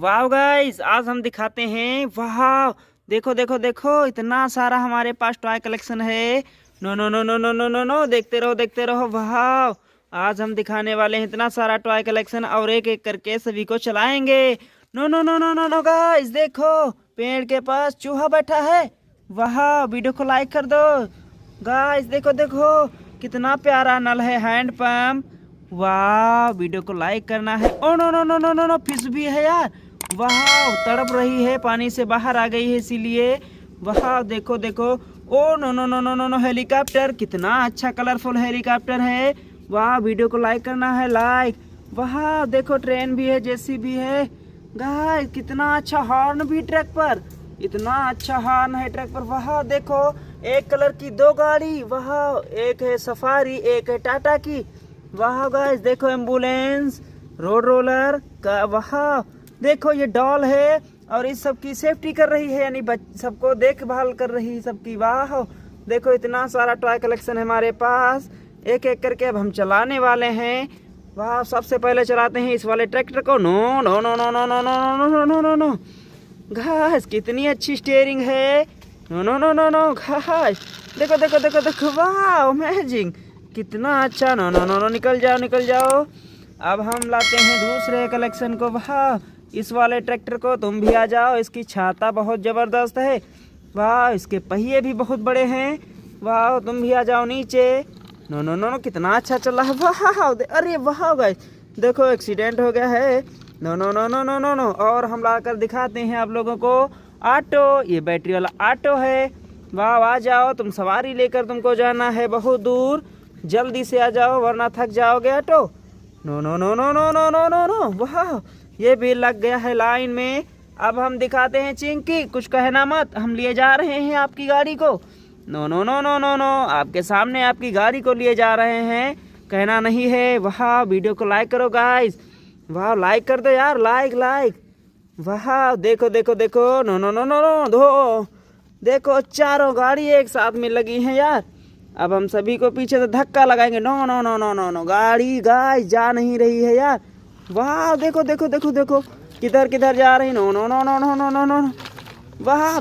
वाह गाइस, आज हम दिखाते हैं। वाह, देखो देखो देखो, इतना सारा हमारे पास टॉय कलेक्शन है। No no no no no no no no, देखते रहो देखते रहो। वाह, आज हम दिखाने वाले हैं इतना सारा टॉय कलेक्शन और एक एक करके सभी को चलाएंगे। No no no no no no guys, देखो पेड़ के पास चूहा बैठा है। वाह, वीडियो को लाइक कर दो गाइस। देखो देखो कितना प्यारा नल है, हैंड पंप। वाह, वीडियो को लाइक करना है। Oh no no no no no no, fish भी है यार। वाह, तड़प रही है, पानी से बाहर आ गई है इसीलिए। वाह, देखो देखो। Oh no no no no no no, helicopter, कितना अच्छा कलरफुल हेलीकॉप्टर है। वाह, वीडियो को लाइक करना है, लाइक। वाह, देखो ट्रेन भी है, जेसी भी है। गाइस, कितना अच्छा हॉर्न भी ट्रक पर, इतना अच्छा हॉर्न है ट्रक पर। वाह, देखो एक कलर की दो गाड़ी। वाह, एक है सफारी, एक है टाटा की। वाह गाइस, देखो एम्बुलेंस, रोड रोलर का। वाह, देखो ये डॉल है और इस सब की सेफ्टी कर रही है, यानी सबको देखभाल कर रही है सबकी। वाह, देखो इतना सारा टॉय कलेक्शन है हमारे पास, एक एक करके अब हम चलाने वाले हैं। वाह, सबसे पहले चलाते हैं इस वाले ट्रैक्टर को। No no no no no no no no no no no no. घास, कितनी अच्छी स्टीयरिंग है। No no no no no घास, देखो देखो देखो देखो। वाह, अमेजिंग, कितना अच्छा। नो नो नो नो, निकल जाओ निकल जाओ। अब हम लाते हैं दूसरे कलेक्शन को। वाह, इस वाले ट्रैक्टर को तुम भी आ जाओ, इसकी छाता बहुत ज़बरदस्त है। वाह, इसके पहिए भी बहुत बड़े हैं। वाह, तुम भी आ जाओ नीचे। नो नो नो नो, कितना अच्छा चल रहा है। वाह, अरे वाह गाइस, देखो एक्सीडेंट हो गया है। No no no no no no no. और हम ला कर दिखाते हैं आप लोगों को ऑटो, ये बैटरी वाला ऑटो है। वाह, आ जाओ, तुम सवारी लेकर तुमको जाना है बहुत दूर, जल्दी से आ जाओ वरना थक जाओगे auto. No no no no no no no no no. वाह, ये भी लग गया है लाइन में। अब हम दिखाते हैं चिंकी, कुछ कहना मत, हम लिए जा रहे हैं आपकी गाड़ी को। No no no no no no, आपके सामने आपकी गाड़ी को लिए जा रहे हैं, कहना नहीं है। वाह, वीडियो को लाइक करो गाइस। वाह, लाइक कर दो यार, लाइक लाइक। वाह, देखो देखो देखो। No no no no no, दो देखो चारों गाड़ी एक साथ में लगी हैं यार। अब हम सभी को पीछे से धक्का लगाएंगे। No no no no no no, गाड़ी गाइस जा नहीं रही है यार। वाह, देखो देखो देखो देखो, किधर किधर जा रही। No no no no no no no no. वाह,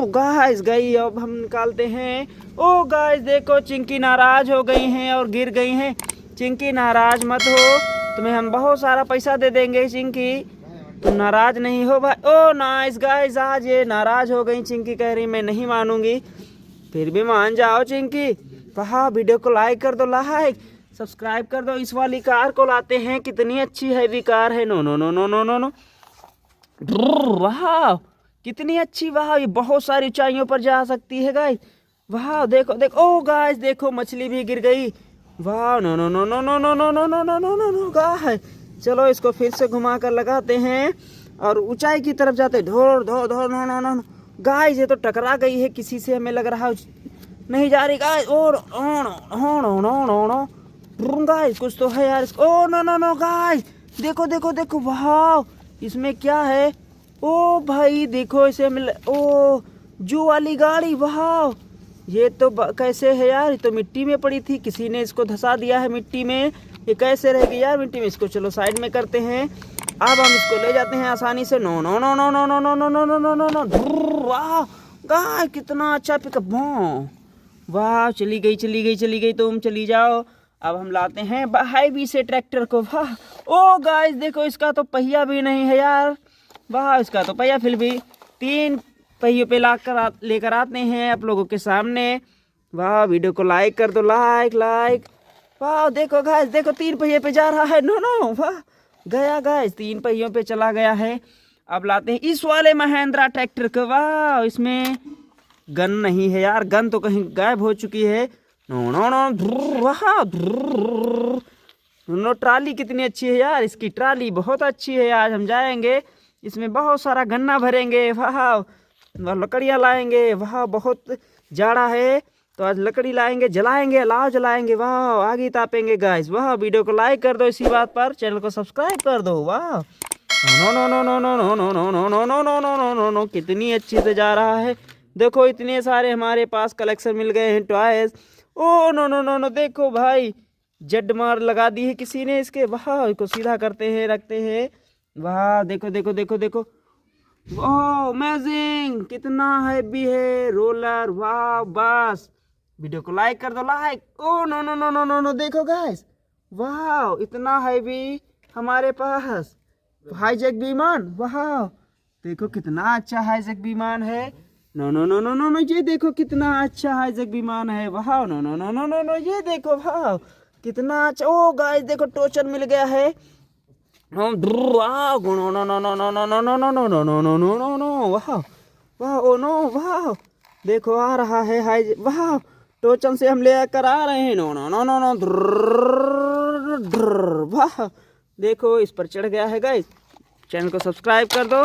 गाइस गई। अब हम निकालते हैं। ओ गाइस, देखो चिंकी नाराज हो गई हैं और गिर गई हैं। चिंकी नाराज मत हो, तुम्हें हम बहुत सारा पैसा दे देंगे चिंकी, तुम नाराज नहीं हो भाई। ओ नाइस गाइस, आज ये नाराज हो गई। चिंकी कह रही मैं नहीं मानूंगी, फिर भी मान जाओ चिंकी। वाह, वीडियो को लाइक कर दो, लाइक सब्सक्राइब कर दो। इस वाली कार को लाते हैं, कितनी अच्छी हैवी कार है। No no no no no no no. वाह, कितनी अच्छी। वाह, ये बहुत सारी ऊंचाइयों पर जा सकती है गाइस। वाह, देखो देखो। ओ गाइस, देखो मछली भी गिर गई। वाह, no no no no no no no no no no no no no guys, चलो इसको फिर से घुमा कर लगाते हैं और ऊंचाई की तरफ जाते। धोर धो धो नो नो नो गाइस, ये तो टकरा गई है किसी से, हमें लग रहा है नहीं जा रही गाइस। और no no no no no guys, कुछ तो है यार इसको। Oh no no no guys, देखो देखो देखो। वाह, इसमें क्या है। ओ भाई देखो, इसे मिल, ओ जू वाली गाड़ी। वाह, ये तो कैसे है यार, ये तो मिट्टी में पड़ी थी, किसी ने इसको धंसा दिया है मिट्टी में। ये कैसे रहेगी यार मिट्टी में। इसको चलो साइड में करते हैं। अब हम इसको ले जाते हैं आसानी से। No no no no no no no no no no no no no. वाह गाइस, कितना अच्छा पिकअप। वाह, चली गई चली गई चली गई, तुम चली जाओ। अब हम लाते हैं हाईवी से ट्रैक्टर को। वाह, ओ गाइस देखो, इसका तो पहिया भी नहीं है यार। वाह, इसका तो पहिया, फिर भी तीन पहियों पे लेकर आते हैं आप लोगों के सामने। वाह, वीडियो को लाइक कर दो, लाइक लाइक। वाह, देखो गाइस, देखो तीन पहिए पे जा रहा है। नो नो, वाह गया गाइस, तीन पहियों पे चला गया है। अब लाते हैं इस वाले महिंद्रा ट्रैक्टर को। वाह, इसमें गन नहीं है यार, गन तो कहीं गायब हो चुकी है। नो नो नो, वाह नो, ट्राली कितनी अच्छी है यार, इसकी ट्राली बहुत अच्छी है। आज हम जाएंगे, इसमें बहुत सारा गन्ना भरेंगे। वाह, लकड़ियाँ लाएंगे। वाह, बहुत जाड़ा है तो आज लकड़ी लाएंगे, जलाएंगे, अलाव जलाएंगे। वाह, आगे तापेंगे गाइस। वाह, वीडियो को लाइक कर दो, इसी बात पर चैनल को सब्सक्राइब कर दो। वाह, no no no no no no no no no no no no no no no no, कितनी अच्छी से जा रहा है। देखो इतने सारे हमारे पास कलेक्शन मिल गए हैं toys. Oh no no no no, देखो भाई, जड मार लगा दी है किसी ने इसके। वाह, इसको सीधा करते हैं, रखते हैं। वाह देखो देखो देखो देखो, वाह अमेजिंग, कितना हैवी है रोलर। वाह बस वीडियो को लाइक कर दो, like. Oh no no no no no no, देखो गाइस, वाह इतना हैवी हमारे पास हाईजैक विमान। वाह देखो कितना अच्छा हाईजैक विमान है। No no no no no no, ये देखो कितना अच्छा हाईजैक विमान है। वाह no no no no no no, ये देखो वाह कितना अच्छा। ओ गाइस देखो टोचन मिल गया है। वाह no no no no no no no no no no no no no no no, वाह वाह ओ नो, वाह देखो आ रहा है हाई। वाह टोचन से हम लेकर आ रहे हैं। No no no no no, वाह देखो इस पर चढ़ गया है गाइस। चैनल को सब्सक्राइब कर दो।